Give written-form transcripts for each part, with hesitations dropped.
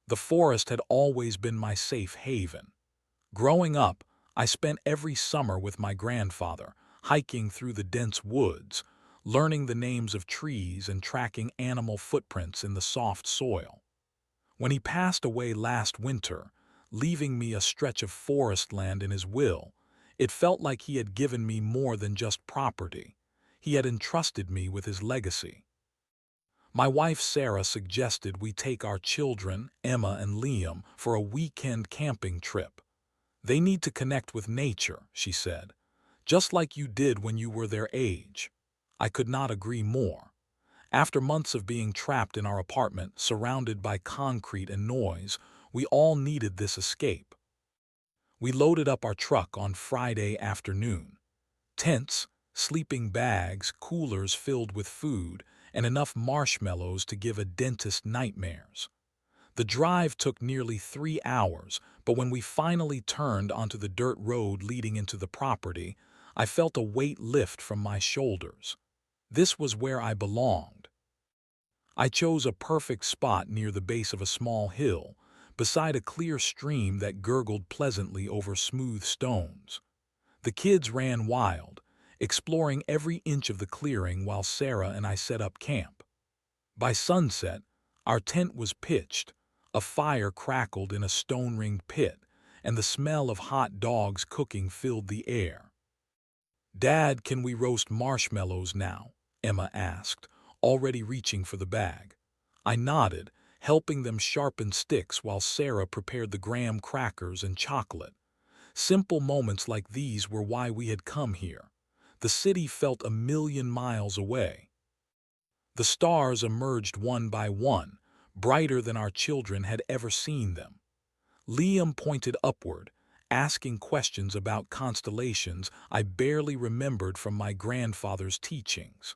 The forest had always been my safe haven. Growing up, I spent every summer with my grandfather, hiking through the dense woods, learning the names of trees and tracking animal footprints in the soft soil. When he passed away last winter, leaving me a stretch of forest land in his will, it felt like he had given me more than just property. He had entrusted me with his legacy. My wife Sarah suggested we take our children, Emma and Liam, for a weekend camping trip. They need to connect with nature, she said, just like you did when you were their age. I could not agree more. After months of being trapped in our apartment, surrounded by concrete and noise, we all needed this escape. We loaded up our truck on Friday afternoon. Tents, sleeping bags, coolers filled with food, and enough marshmallows to give a dentist nightmares. The drive took nearly 3 hours, but when we finally turned onto the dirt road leading into the property, I felt a weight lift from my shoulders. This was where I belonged. I chose a perfect spot near the base of a small hill, beside a clear stream that gurgled pleasantly over smooth stones. The kids ran wild, exploring every inch of the clearing while Sarah and I set up camp. By sunset, our tent was pitched, a fire crackled in a stone-ringed pit, and the smell of hot dogs cooking filled the air. "Dad, can we roast marshmallows now?" Emma asked, already reaching for the bag. I nodded, helping them sharpen sticks while Sarah prepared the graham crackers and chocolate. Simple moments like these were why we had come here. The city felt a million miles away. The stars emerged one by one, brighter than our children had ever seen them. Liam pointed upward, asking questions about constellations I barely remembered from my grandfather's teachings.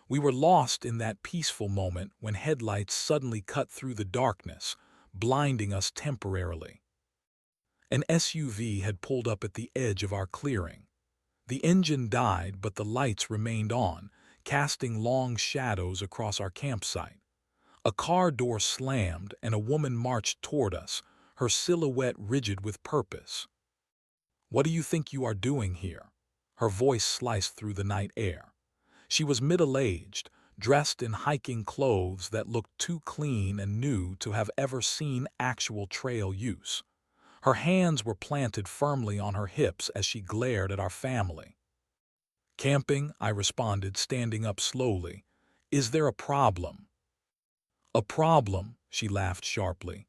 We were lost in that peaceful moment when headlights suddenly cut through the darkness, blinding us temporarily. An SUV had pulled up at the edge of our clearing. The engine died, but the lights remained on, casting long shadows across our campsite. A car door slammed and a woman marched toward us, her silhouette rigid with purpose. "What do you think you are doing here?" Her voice sliced through the night air. She was middle-aged, dressed in hiking clothes that looked too clean and new to have ever seen actual trail use. Her hands were planted firmly on her hips as she glared at our family. "Camping," I responded, standing up slowly. "Is there a problem?" "A problem?" she laughed sharply.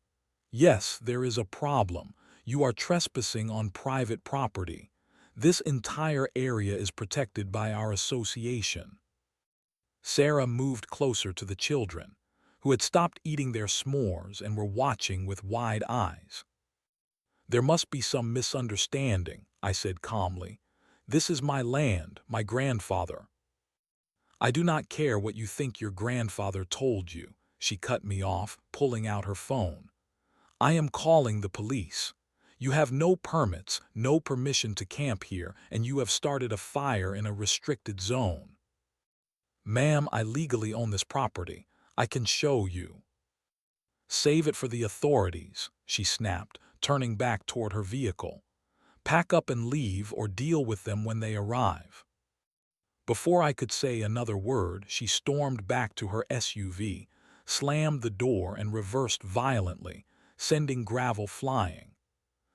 "Yes, there is a problem. You are trespassing on private property. This entire area is protected by our association." Sarah moved closer to the children, who had stopped eating their s'mores and were watching with wide eyes. "There must be some misunderstanding," I said calmly. "This is my land, my grandfather." "I do not care what you think your grandfather told you," she cut me off, pulling out her phone. "I am calling the police. You have no permits, no permission to camp here, and you have started a fire in a restricted zone." "Ma'am, I legally own this property. I can show you." "Save it for the authorities," she snapped, turning back toward her vehicle. "Pack up and leave or deal with them when they arrive." Before I could say another word, she stormed back to her SUV, slammed the door and reversed violently, sending gravel flying.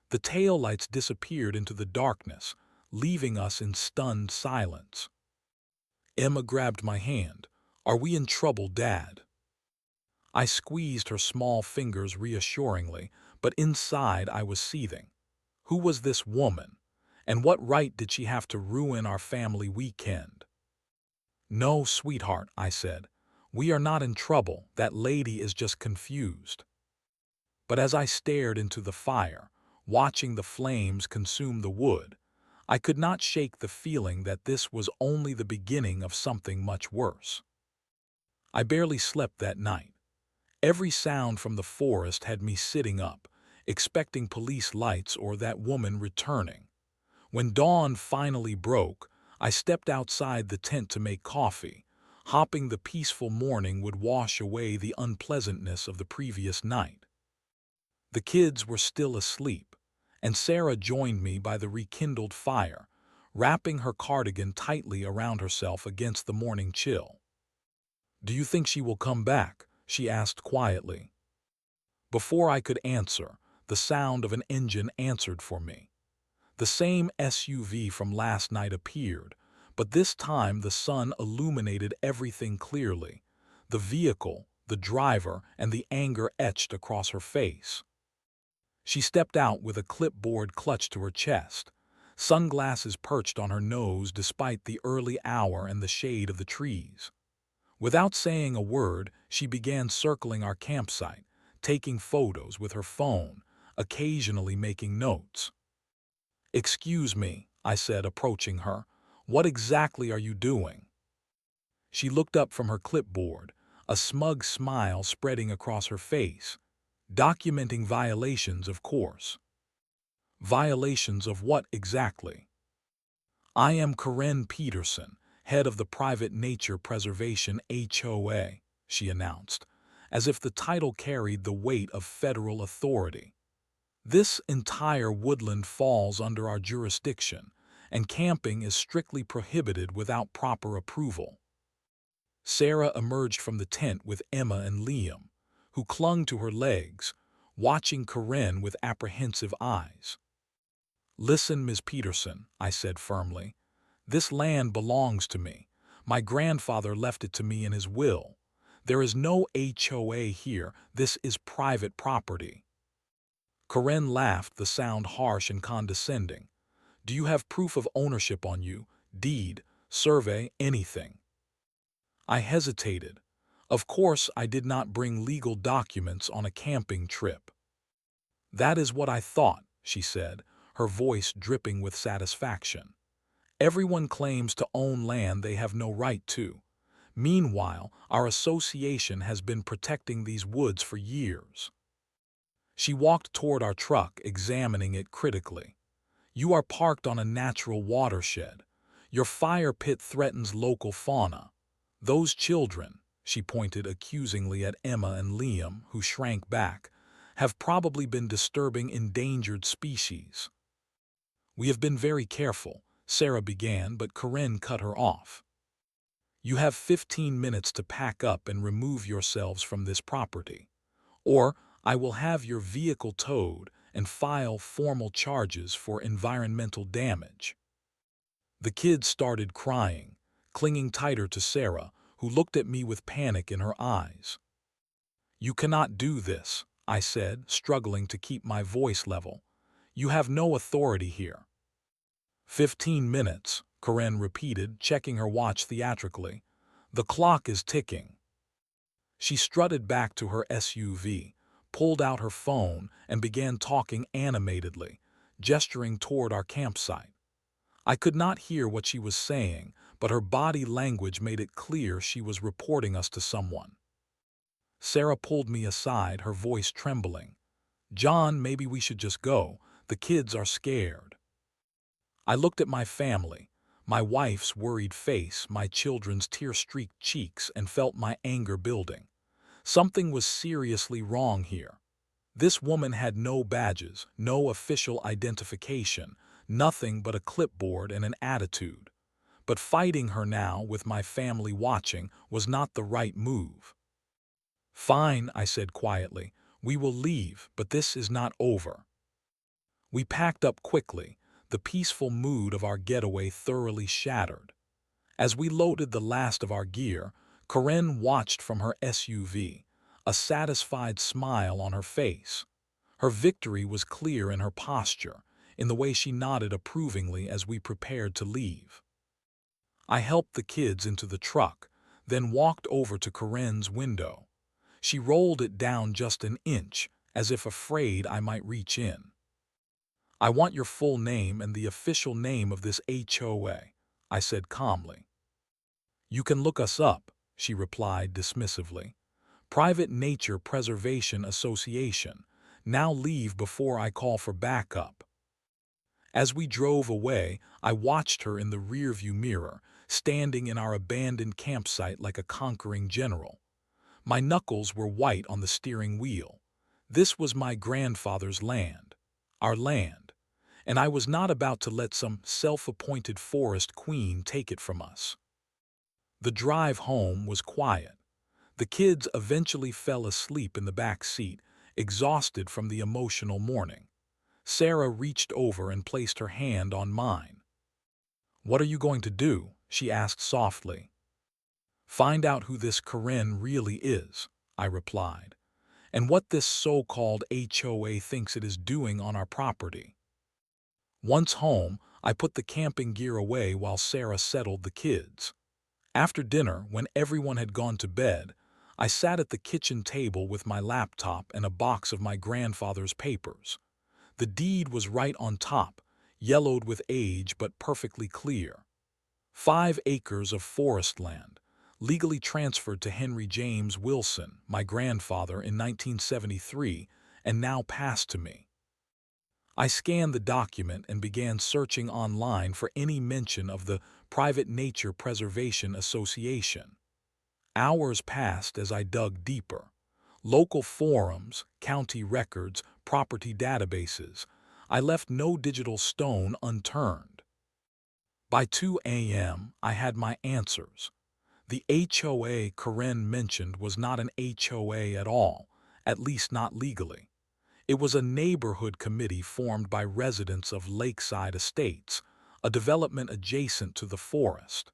The taillights disappeared into the darkness, leaving us in stunned silence. Emma grabbed my hand. "Are we in trouble, Dad?" I squeezed her small fingers reassuringly, but inside I was seething. Who was this woman? And what right did she have to ruin our family weekend? "No, sweetheart," I said. "We are not in trouble. That lady is just confused." But as I stared into the fire, watching the flames consume the wood, I could not shake the feeling that this was only the beginning of something much worse. I barely slept that night. Every sound from the forest had me sitting up, expecting police lights or that woman returning. When dawn finally broke, I stepped outside the tent to make coffee, hoping the peaceful morning would wash away the unpleasantness of the previous night. The kids were still asleep, and Sarah joined me by the rekindled fire, wrapping her cardigan tightly around herself against the morning chill. "Do you think she will come back?" she asked quietly. Before I could answer, the sound of an engine answered for me. The same SUV from last night appeared, but this time the sun illuminated everything clearly: the vehicle, the driver, and the anger etched across her face. She stepped out with a clipboard clutched to her chest, sunglasses perched on her nose despite the early hour and the shade of the trees. Without saying a word, she began circling our campsite, taking photos with her phone, occasionally making notes. "Excuse me," I said, approaching her. "What exactly are you doing?" She looked up from her clipboard, a smug smile spreading across her face. "Documenting violations, of course." "Violations of what exactly?" "I am Karen Peterson, head of the Private Nature Preservation HOA," she announced, as if the title carried the weight of federal authority. "This entire woodland falls under our jurisdiction, and camping is strictly prohibited without proper approval." Sarah emerged from the tent with Emma and Liam, who clung to her legs, watching Karen with apprehensive eyes. "Listen, Ms. Peterson," I said firmly. "This land belongs to me. My grandfather left it to me in his will. There is no HOA here. This is private property." Karen laughed, the sound harsh and condescending. "Do you have proof of ownership on you? Deed, survey, anything?" I hesitated. Of course, I did not bring legal documents on a camping trip. "That is what I thought," she said, her voice dripping with satisfaction. "Everyone claims to own land they have no right to. Meanwhile, our association has been protecting these woods for years." She walked toward our truck, examining it critically. "You are parked on a natural watershed. Your fire pit threatens local fauna. Those children," she pointed accusingly at Emma and Liam, who shrank back, "have probably been disturbing endangered species." "We have been very careful," Sarah began, but Karen cut her off. "You have 15 minutes to pack up and remove yourselves from this property, or I will have your vehicle towed and file formal charges for environmental damage." The kids started crying, clinging tighter to Sarah, who looked at me with panic in her eyes. "You cannot do this," I said, struggling to keep my voice level. "You have no authority here." 15 minutes, Karen repeated, checking her watch theatrically. "The clock is ticking." She strutted back to her SUV, pulled out her phone, and began talking animatedly, gesturing toward our campsite. I could not hear what she was saying, but her body language made it clear she was reporting us to someone. Sarah pulled me aside, her voice trembling. "John, maybe we should just go. The kids are scared." I looked at my family, my wife's worried face, my children's tear-streaked cheeks, and felt my anger building. Something was seriously wrong here. This woman had no badges, no official identification, nothing but a clipboard and an attitude. But fighting her now, with my family watching, was not the right move. "Fine," I said quietly. "We will leave, but this is not over." We packed up quickly, the peaceful mood of our getaway thoroughly shattered. As we loaded the last of our gear, Karen watched from her SUV, a satisfied smile on her face. Her victory was clear in her posture, in the way she nodded approvingly as we prepared to leave. I helped the kids into the truck, then walked over to Karen's window. She rolled it down just an inch, as if afraid I might reach in. "I want your full name and the official name of this HOA," I said calmly. "You can look us up," she replied dismissively. "Private Nature Preservation Association. Now leave before I call for backup." As we drove away, I watched her in the rearview mirror, standing in our abandoned campsite like a conquering general. My knuckles were white on the steering wheel. This was my grandfather's land, our land, and I was not about to let some self-appointed forest queen take it from us. The drive home was quiet. The kids eventually fell asleep in the back seat, exhausted from the emotional morning. Sarah reached over and placed her hand on mine. "What are you going to do?" she asked softly. "Find out who this Corinne really is," I replied, "and what this so-called HOA thinks it is doing on our property." Once home, I put the camping gear away while Sarah settled the kids. After dinner, when everyone had gone to bed, I sat at the kitchen table with my laptop and a box of my grandfather's papers. The deed was right on top, yellowed with age but perfectly clear. 5 acres of forest land, legally transferred to Henry James Wilson, my grandfather, in 1973, and now passed to me. I scanned the document and began searching online for any mention of the Private Nature Preservation Association. Hours passed as I dug deeper. Local forums, county records, property databases. I left no digital stone unturned. By 2 a.m., I had my answers. The HOA Corinne mentioned was not an HOA at all, at least not legally. It was a neighborhood committee formed by residents of Lakeside Estates, a development adjacent to the forest.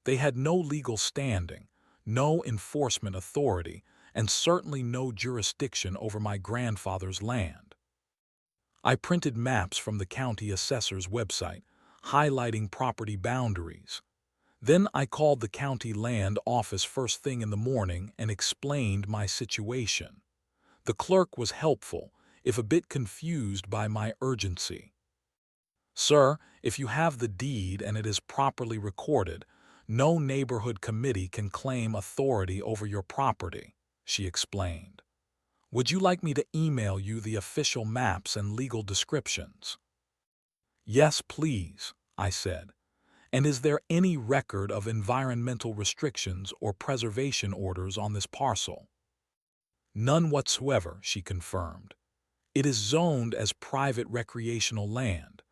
They had no legal standing, no enforcement authority, and certainly no jurisdiction over my grandfather's land. I printed maps from the county assessor's website, highlighting property boundaries. Then I called the county land office first thing in the morning and explained my situation. The clerk was helpful, if a bit confused by my urgency. "Sir, if you have the deed and it is properly recorded, no neighborhood committee can claim authority over your property," she explained. "Would you like me to email you the official maps and legal descriptions?" "Yes, please," I said. "And is there any record of environmental restrictions or preservation orders on this parcel?" "None whatsoever," she confirmed. "It is zoned as private recreational land.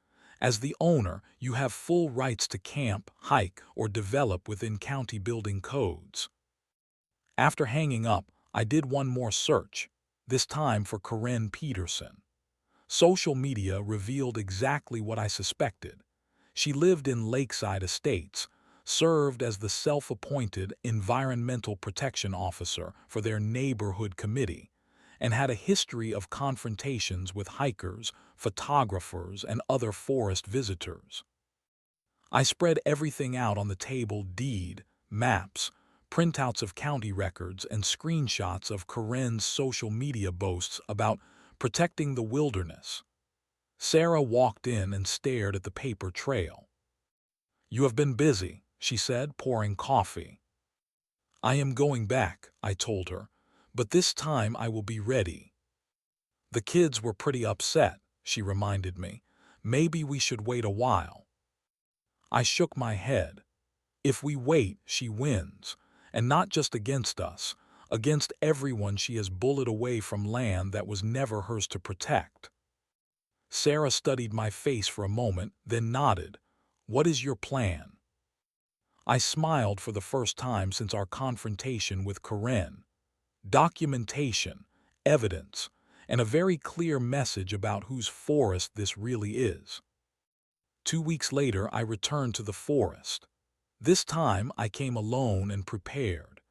As the owner, you have full rights to camp, hike, or develop within county building codes." After hanging up, I did one more search, this time for Corinne Peterson. Social media revealed exactly what I suspected. She lived in Lakeside Estates, served as the self-appointed environmental protection officer for their neighborhood committee, and had a history of confrontations with hikers, photographers, and other forest visitors. I spread everything out on the table: deed, maps, printouts of county records, and screenshots of Corinne's social media boasts about protecting the wilderness. Sarah walked in and stared at the paper trail. "You have been busy," she said, pouring coffee. "I am going back," I told her, "but this time I will be ready." "The kids were pretty upset," she reminded me. "Maybe we should wait a while." I shook my head. If we wait, she wins, and not just against us, against everyone she has bullied away from land that was never hers to protect. Sarah studied my face for a moment, then nodded. "What is your plan?" I smiled for the first time since our confrontation with Corinne. Documentation, evidence, and a very clear message about whose forest this really is. 2 weeks later, I returned to the forest. This time, I came alone and prepared.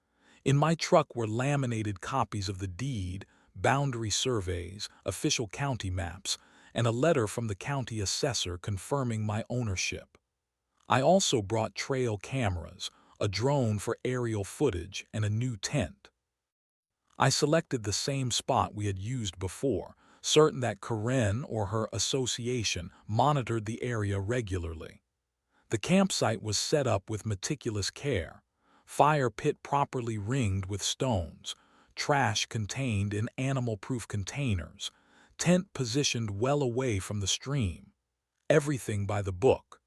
In my truck were laminated copies of the deed, boundary surveys, official county maps, and a letter from the county assessor confirming my ownership. I also brought trail cameras, a drone for aerial footage, and a new tent. I selected the same spot we had used before, certain that Corinne or her association monitored the area regularly. The campsite was set up with meticulous care, fire pit properly ringed with stones, trash contained in animal-proof containers, tent positioned well away from the stream, everything by the book.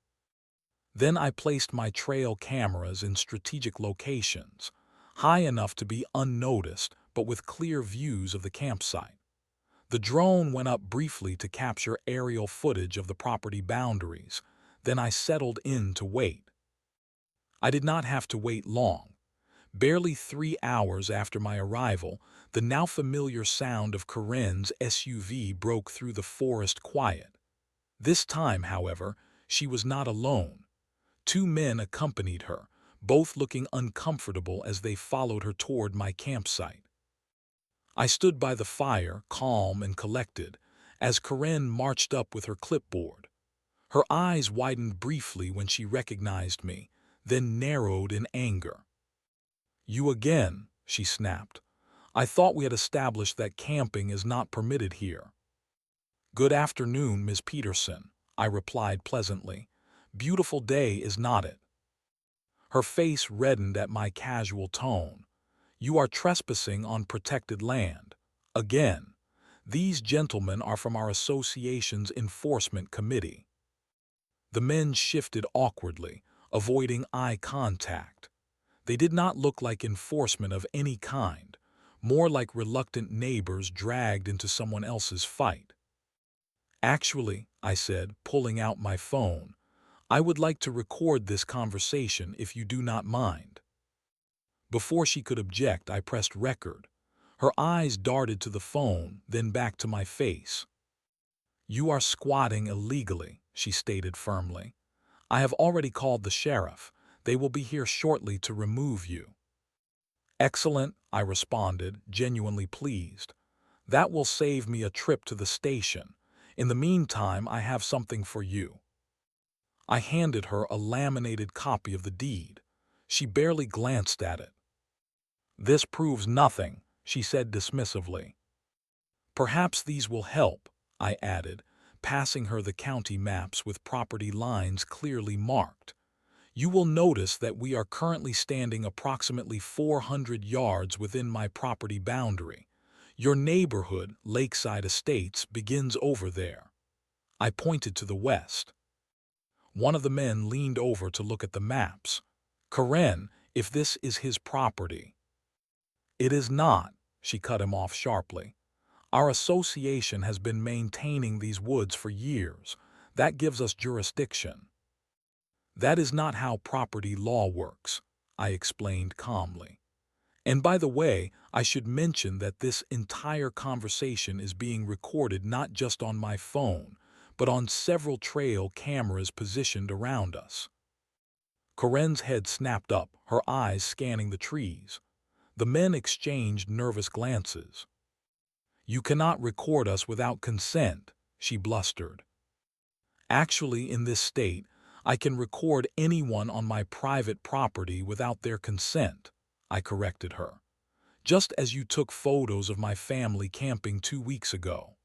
Then I placed my trail cameras in strategic locations, high enough to be unnoticed but with clear views of the campsite. The drone went up briefly to capture aerial footage of the property boundaries. Then I settled in to wait. I did not have to wait long. Barely 3 hours after my arrival, the now familiar sound of Corinne's SUV broke through the forest quiet. This time, however, she was not alone. Two men accompanied her, both looking uncomfortable as they followed her toward my campsite. I stood by the fire, calm and collected, as Corinne marched up with her clipboard. Her eyes widened briefly when she recognized me, then narrowed in anger. "You again," she snapped. "I thought we had established that camping is not permitted here." "Good afternoon, Miss Peterson," I replied pleasantly. "Beautiful day, is not it?" Her face reddened at my casual tone. "You are trespassing on protected land. Again. These gentlemen are from our association's enforcement committee." The men shifted awkwardly, avoiding eye contact. They did not look like enforcement of any kind, more like reluctant neighbors dragged into someone else's fight. "Actually," I said, pulling out my phone, "I would like to record this conversation if you do not mind." Before she could object, I pressed record. Her eyes darted to the phone, then back to my face. "You are squatting illegally," she stated firmly. "I have already called the sheriff. They will be here shortly to remove you." "Excellent," I responded, genuinely pleased. "That will save me a trip to the station. In the meantime, I have something for you." I handed her a laminated copy of the deed. She barely glanced at it. "This proves nothing," she said dismissively. "Perhaps these will help," I added, passing her the county maps with property lines clearly marked. "You will notice that we are currently standing approximately 400 yards within my property boundary. Your neighborhood, Lakeside Estates, begins over there." I pointed to the west. One of the men leaned over to look at the maps. "Corinne, if this is his property—" "It is not," she cut him off sharply. "Our association has been maintaining these woods for years. That gives us jurisdiction." "That is not how property law works," I explained calmly. "And by the way, I should mention that this entire conversation is being recorded not just on my phone, but on several trail cameras positioned around us." Corinne's head snapped up, her eyes scanning the trees. The men exchanged nervous glances. "You cannot record us without consent," she blustered. "Actually, in this state, I can record anyone on my private property without their consent," I corrected her. "Just as you took photos of my family camping 2 weeks ago."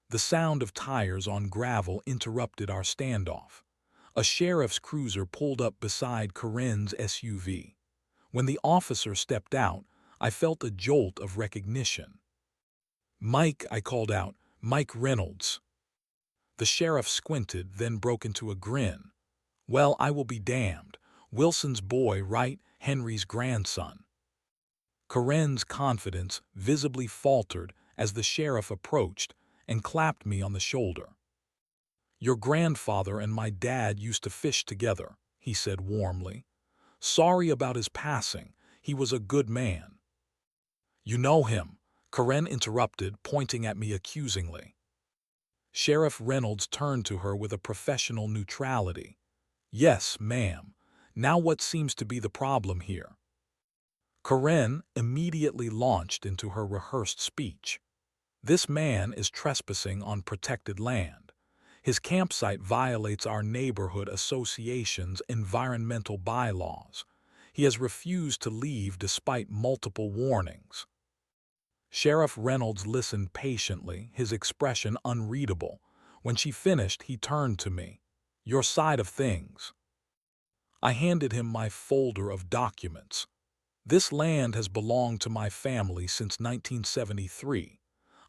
The sound of tires on gravel interrupted our standoff. A sheriff's cruiser pulled up beside Corinne's SUV. When the officer stepped out, I felt a jolt of recognition. "Mike," I called out, "Mike Reynolds." The sheriff squinted, then broke into a grin. "Well, I will be damned. Wilson's boy, right? Henry's grandson." Corinne's confidence visibly faltered as the sheriff approached and clapped me on the shoulder. "Your grandfather and my dad used to fish together," he said warmly. "Sorry about his passing. He was a good man." "You know him," Corinne interrupted, pointing at me accusingly. Sheriff Reynolds turned to her with a professional neutrality. "Yes, ma'am. Now what seems to be the problem here?" Corinne immediately launched into her rehearsed speech. "This man is trespassing on protected land. His campsite violates our neighborhood association's environmental bylaws. He has refused to leave despite multiple warnings." Sheriff Reynolds listened patiently, his expression unreadable. When she finished, he turned to me. "Your side of things." I handed him my folder of documents. "This land has belonged to my family since 1973.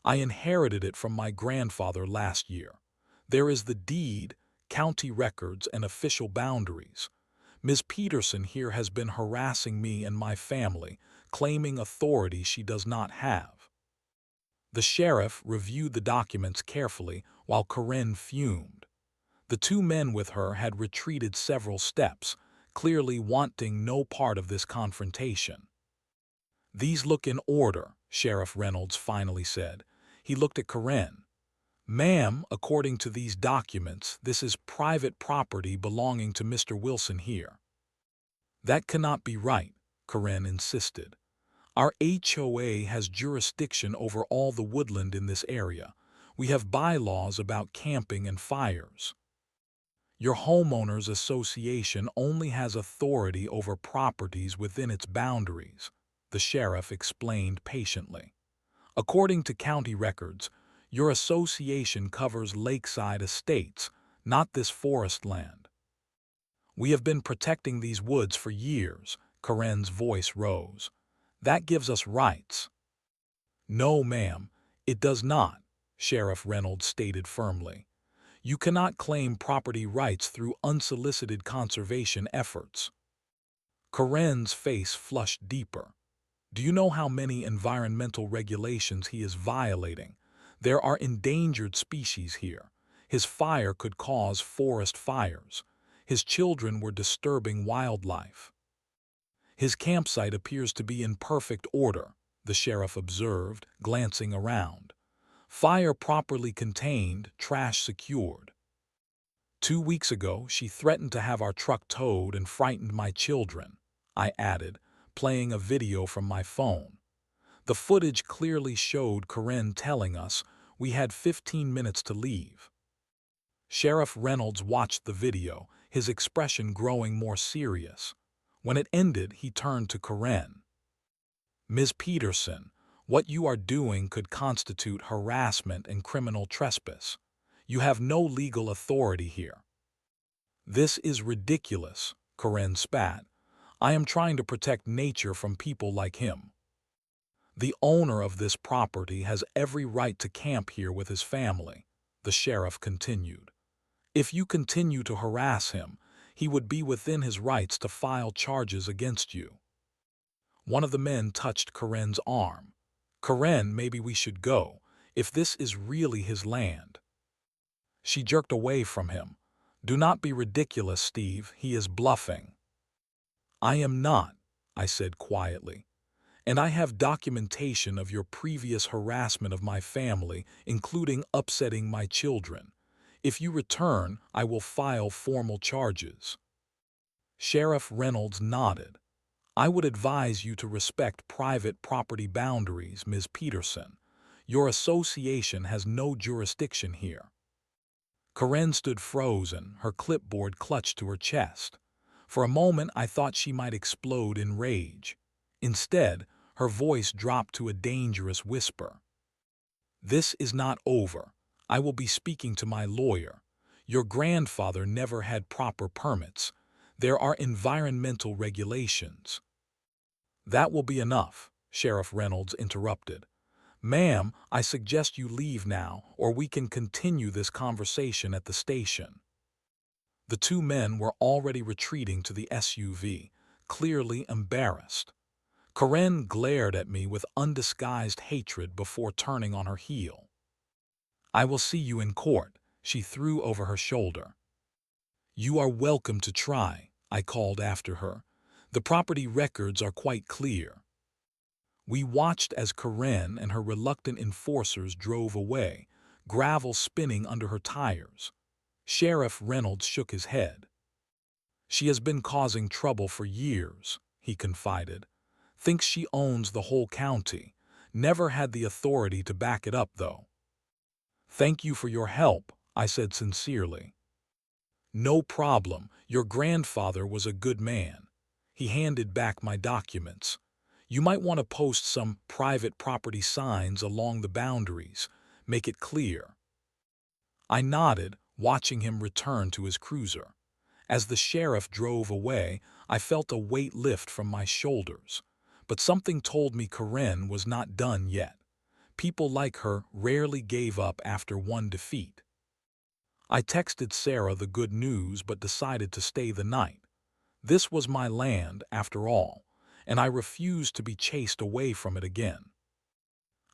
I inherited it from my grandfather last year. There is the deed, county records, and official boundaries. Ms. Peterson here has been harassing me and my family, claiming authority she does not have." The sheriff reviewed the documents carefully while Corinne fumed. The two men with her had retreated several steps, clearly wanting no part of this confrontation. "These look in order," Sheriff Reynolds finally said. He looked at Corinne. "Ma'am, according to these documents, this is private property belonging to Mr. Wilson here." "That cannot be right," Corinne insisted. "Our HOA has jurisdiction over all the woodland in this area. We have bylaws about camping and fires." "Your homeowners association only has authority over properties within its boundaries," the sheriff explained patiently. "According to county records, your association covers lakeside estates, not this forest land." "We have been protecting these woods for years," Corinne's voice rose. "That gives us rights." "No, ma'am, it does not," Sheriff Reynolds stated firmly. "You cannot claim property rights through unsolicited conservation efforts." Corinne's face flushed deeper. "Do you know how many environmental regulations he is violating? There are endangered species here. His fire could cause forest fires. His children were disturbing wildlife." "His campsite appears to be in perfect order," the sheriff observed, glancing around. "Fire properly contained, trash secured." "2 weeks ago, she threatened to have our truck towed and frightened my children," I added, playing a video from my phone. The footage clearly showed Corinne telling us we had 15 minutes to leave. Sheriff Reynolds watched the video, his expression growing more serious. When it ended, he turned to Corinne. "Ms. Peterson, what you are doing could constitute harassment and criminal trespass. You have no legal authority here." "This is ridiculous," Corinne spat. "I am trying to protect nature from people like him." "The owner of this property has every right to camp here with his family," the sheriff continued. "If you continue to harass him, he would be within his rights to file charges against you." One of the men touched Corinne's arm. "Corinne, maybe we should go, if this is really his land." She jerked away from him. "Do not be ridiculous, Steve. He is bluffing." "I am not," I said quietly. "And I have documentation of your previous harassment of my family, including upsetting my children. If you return, I will file formal charges." Sheriff Reynolds nodded. "I would advise you to respect private property boundaries, Ms. Peterson. Your association has no jurisdiction here." Corinne stood frozen, her clipboard clutched to her chest. For a moment I thought she might explode in rage. Instead, her voice dropped to a dangerous whisper. "This is not over. I will be speaking to my lawyer. Your grandfather never had proper permits. There are environmental regulations." "That will be enough," Sheriff Reynolds interrupted. "Ma'am, I suggest you leave now, or we can continue this conversation at the station." The two men were already retreating to the SUV, clearly embarrassed. Corinne glared at me with undisguised hatred before turning on her heel. "I will see you in court," she threw over her shoulder. "You are welcome to try," I called after her. "The property records are quite clear." We watched as Corinne and her reluctant enforcers drove away, gravel spinning under her tires. Sheriff Reynolds shook his head. "She has been causing trouble for years," he confided. "Thinks she owns the whole county. Never had the authority to back it up, though." "Thank you for your help," I said sincerely. "No problem. Your grandfather was a good man." He handed back my documents. "You might want to post some private property signs along the boundaries. Make it clear." I nodded, watching him return to his cruiser. As the sheriff drove away, I felt a weight lift from my shoulders. But something told me Corinne was not done yet. People like her rarely gave up after one defeat. I texted Sarah the good news but decided to stay the night. This was my land, after all, and I refused to be chased away from it again.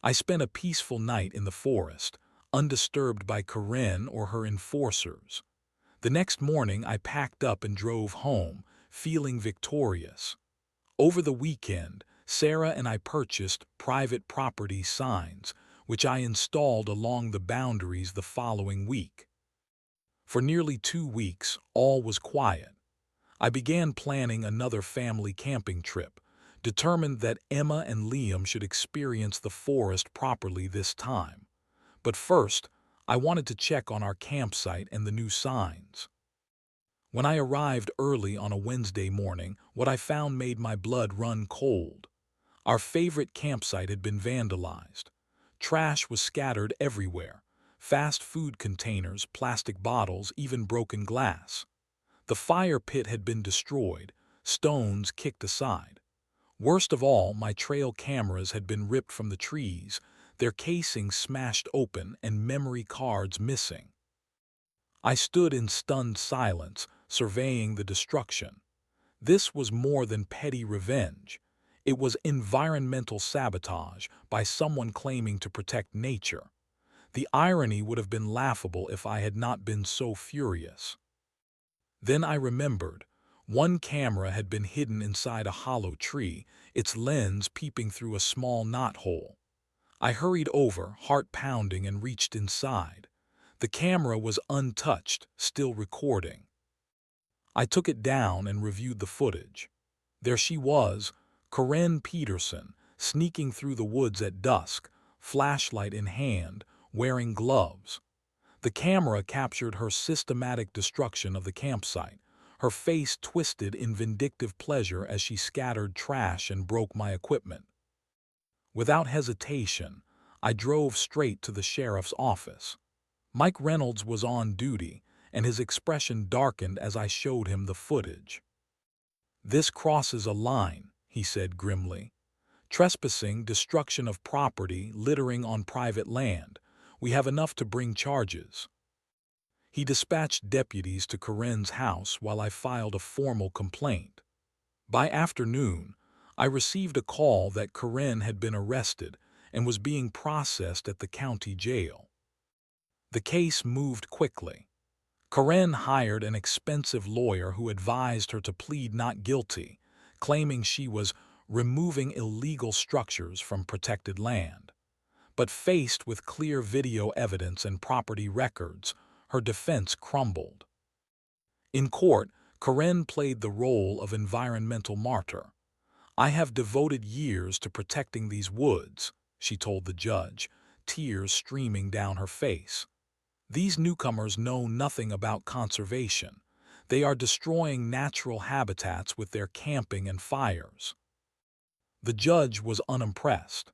I spent a peaceful night in the forest, undisturbed by Corinne or her enforcers. The next morning I packed up and drove home, feeling victorious. Over the weekend, Sarah and I purchased private property signs, which I installed along the boundaries the following week. For nearly 2 weeks, all was quiet. I began planning another family camping trip, determined that Emma and Liam should experience the forest properly this time. But first, I wanted to check on our campsite and the new signs. When I arrived early on a Wednesday morning, what I found made my blood run cold. Our favorite campsite had been vandalized. Trash was scattered everywhere. Fast food containers, plastic bottles, even broken glass. The fire pit had been destroyed, stones kicked aside. Worst of all, my trail cameras had been ripped from the trees, their casings smashed open and memory cards missing. I stood in stunned silence, surveying the destruction. This was more than petty revenge. It was environmental sabotage by someone claiming to protect nature. The irony would have been laughable if I had not been so furious. Then I remembered. One camera had been hidden inside a hollow tree, its lens peeping through a small knothole. I hurried over, heart pounding, and reached inside. The camera was untouched, still recording. I took it down and reviewed the footage. There she was, Corinne Peterson, sneaking through the woods at dusk, flashlight in hand, wearing gloves. The camera captured her systematic destruction of the campsite, her face twisted in vindictive pleasure as she scattered trash and broke my equipment. Without hesitation, I drove straight to the sheriff's office. Mike Reynolds was on duty, and his expression darkened as I showed him the footage. "This crosses a line," he said grimly. "Trespassing, destruction of property, littering on private land. We have enough to bring charges." He dispatched deputies to Corinne's house while I filed a formal complaint. By afternoon, I received a call that Corinne had been arrested and was being processed at the county jail. The case moved quickly. Corinne hired an expensive lawyer who advised her to plead not guilty, claiming she was removing illegal structures from protected land. But faced with clear video evidence and property records, her defense crumbled. In court, Corinne played the role of environmental martyr. "I have devoted years to protecting these woods," she told the judge, tears streaming down her face. "These newcomers know nothing about conservation. They are destroying natural habitats with their camping and fires." The judge was unimpressed.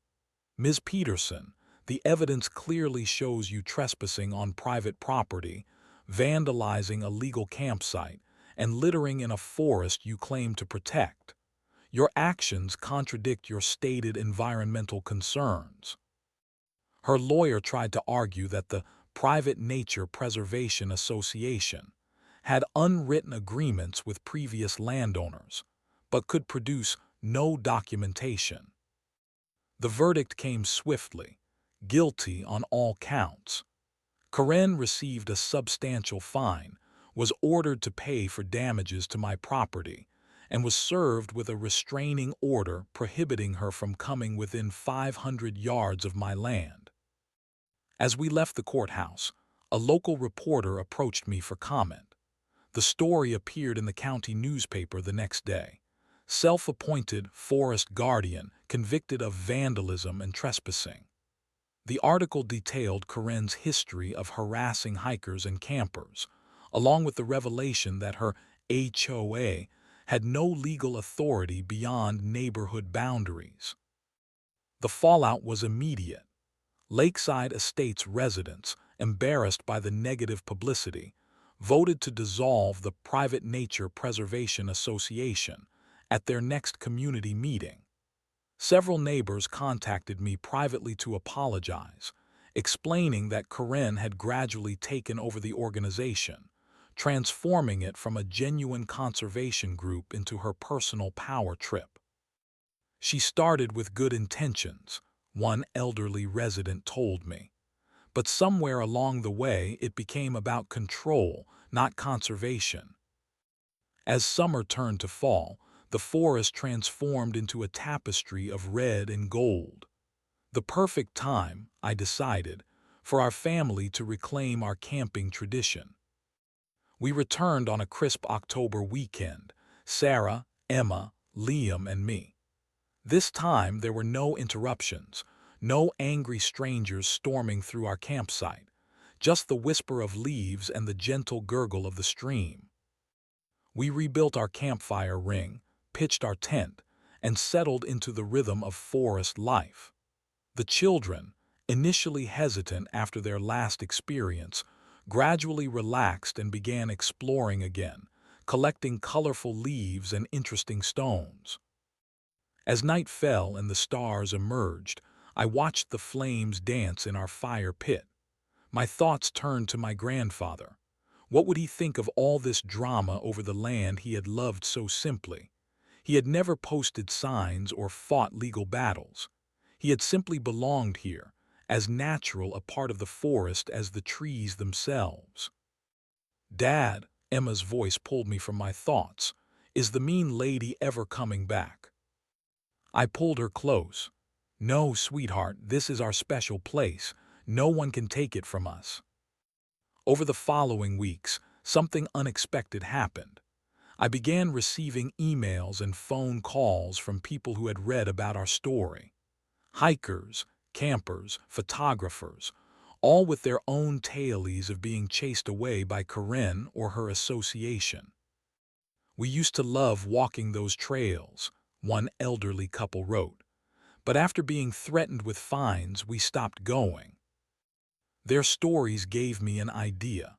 "Ms. Peterson, the evidence clearly shows you trespassing on private property, vandalizing a legal campsite, and littering in a forest you claim to protect. Your actions contradict your stated environmental concerns." Her lawyer tried to argue that the Private Nature Preservation Association had unwritten agreements with previous landowners, but could produce no documentation. The verdict came swiftly, guilty on all counts. Corinne received a substantial fine, was ordered to pay for damages to my property, and was served with a restraining order prohibiting her from coming within 500 yards of my land. As we left the courthouse, a local reporter approached me for comment. The story appeared in the county newspaper the next day. "Self-appointed forest guardian convicted of vandalism and trespassing." The article detailed Corinne's history of harassing hikers and campers, along with the revelation that her HOA had no legal authority beyond neighborhood boundaries. The fallout was immediate. Lakeside Estates residents, embarrassed by the negative publicity, voted to dissolve the Private Nature Preservation Association at their next community meeting. Several neighbors contacted me privately to apologize, explaining that Corinne had gradually taken over the organization, transforming it from a genuine conservation group into her personal power trip. She started with good intentions, one elderly resident told me. But somewhere along the way, it became about control, not conservation. As summer turned to fall, the forest transformed into a tapestry of red and gold. The perfect time, I decided, for our family to reclaim our camping tradition. We returned on a crisp October weekend, Sarah, Emma, Liam, and me. This time there were no interruptions, no angry strangers storming through our campsite, just the whisper of leaves and the gentle gurgle of the stream. We rebuilt our campfire ring, pitched our tent, and settled into the rhythm of forest life. The children, initially hesitant after their last experience, gradually relaxed and began exploring again, collecting colorful leaves and interesting stones. As night fell and the stars emerged, I watched the flames dance in our fire pit. My thoughts turned to my grandfather. What would he think of all this drama over the land he had loved so simply? He had never posted signs or fought legal battles. He had simply belonged here, as natural a part of the forest as the trees themselves. "Dad," Emma's voice pulled me from my thoughts, "is the mean lady ever coming back?" I pulled her close. "No, sweetheart, this is our special place. No one can take it from us." Over the following weeks, something unexpected happened. I began receiving emails and phone calls from people who had read about our story. Hikers, campers, photographers, all with their own tales of being chased away by Karen or her association. "We used to love walking those trails," one elderly couple wrote, "but after being threatened with fines, we stopped going." Their stories gave me an idea.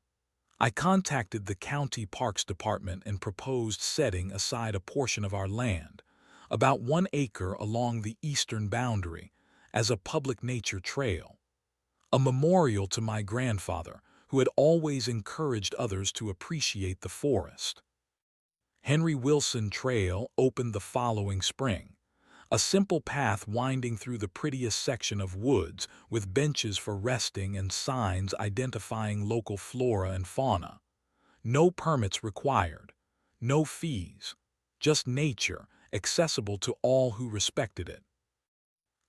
I contacted the County Parks Department and proposed setting aside a portion of our land, about 1 acre along the eastern boundary, as a public nature trail, a memorial to my grandfather, who had always encouraged others to appreciate the forest. Henry Wilson Trail opened the following spring, a simple path winding through the prettiest section of woods with benches for resting and signs identifying local flora and fauna. No permits required, no fees, just nature, accessible to all who respected it.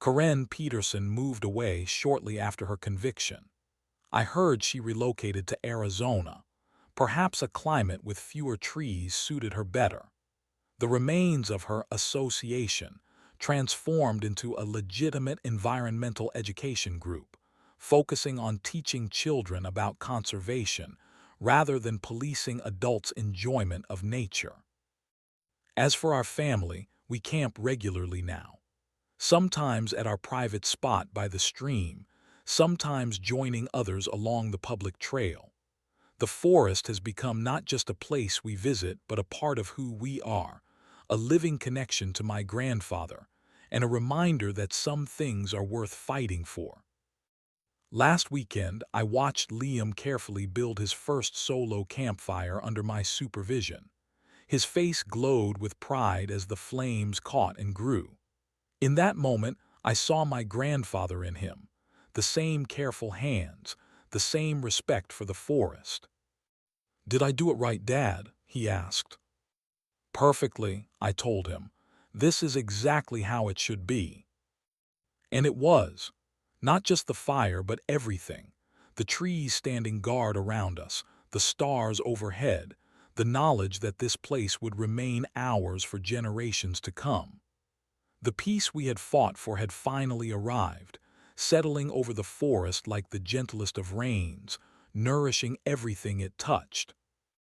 Karen Peterson moved away shortly after her conviction. I heard she relocated to Arizona. Perhaps a climate with fewer trees suited her better. The remains of her association transformed into a legitimate environmental education group, focusing on teaching children about conservation rather than policing adults' enjoyment of nature. As for our family, we camp regularly now, sometimes at our private spot by the stream, sometimes joining others along the public trail. The forest has become not just a place we visit, but a part of who we are, a living connection to my grandfather, and a reminder that some things are worth fighting for. Last weekend, I watched Liam carefully build his first solo campfire under my supervision. His face glowed with pride as the flames caught and grew. In that moment, I saw my grandfather in him, the same careful hands, the same respect for the forest. "Did I do it right, Dad?" he asked. "Perfectly," I told him. "This is exactly how it should be." And it was. Not just the fire, but everything. The trees standing guard around us, the stars overhead, the knowledge that this place would remain ours for generations to come. The peace we had fought for had finally arrived, settling over the forest like the gentlest of rains, nourishing everything it touched.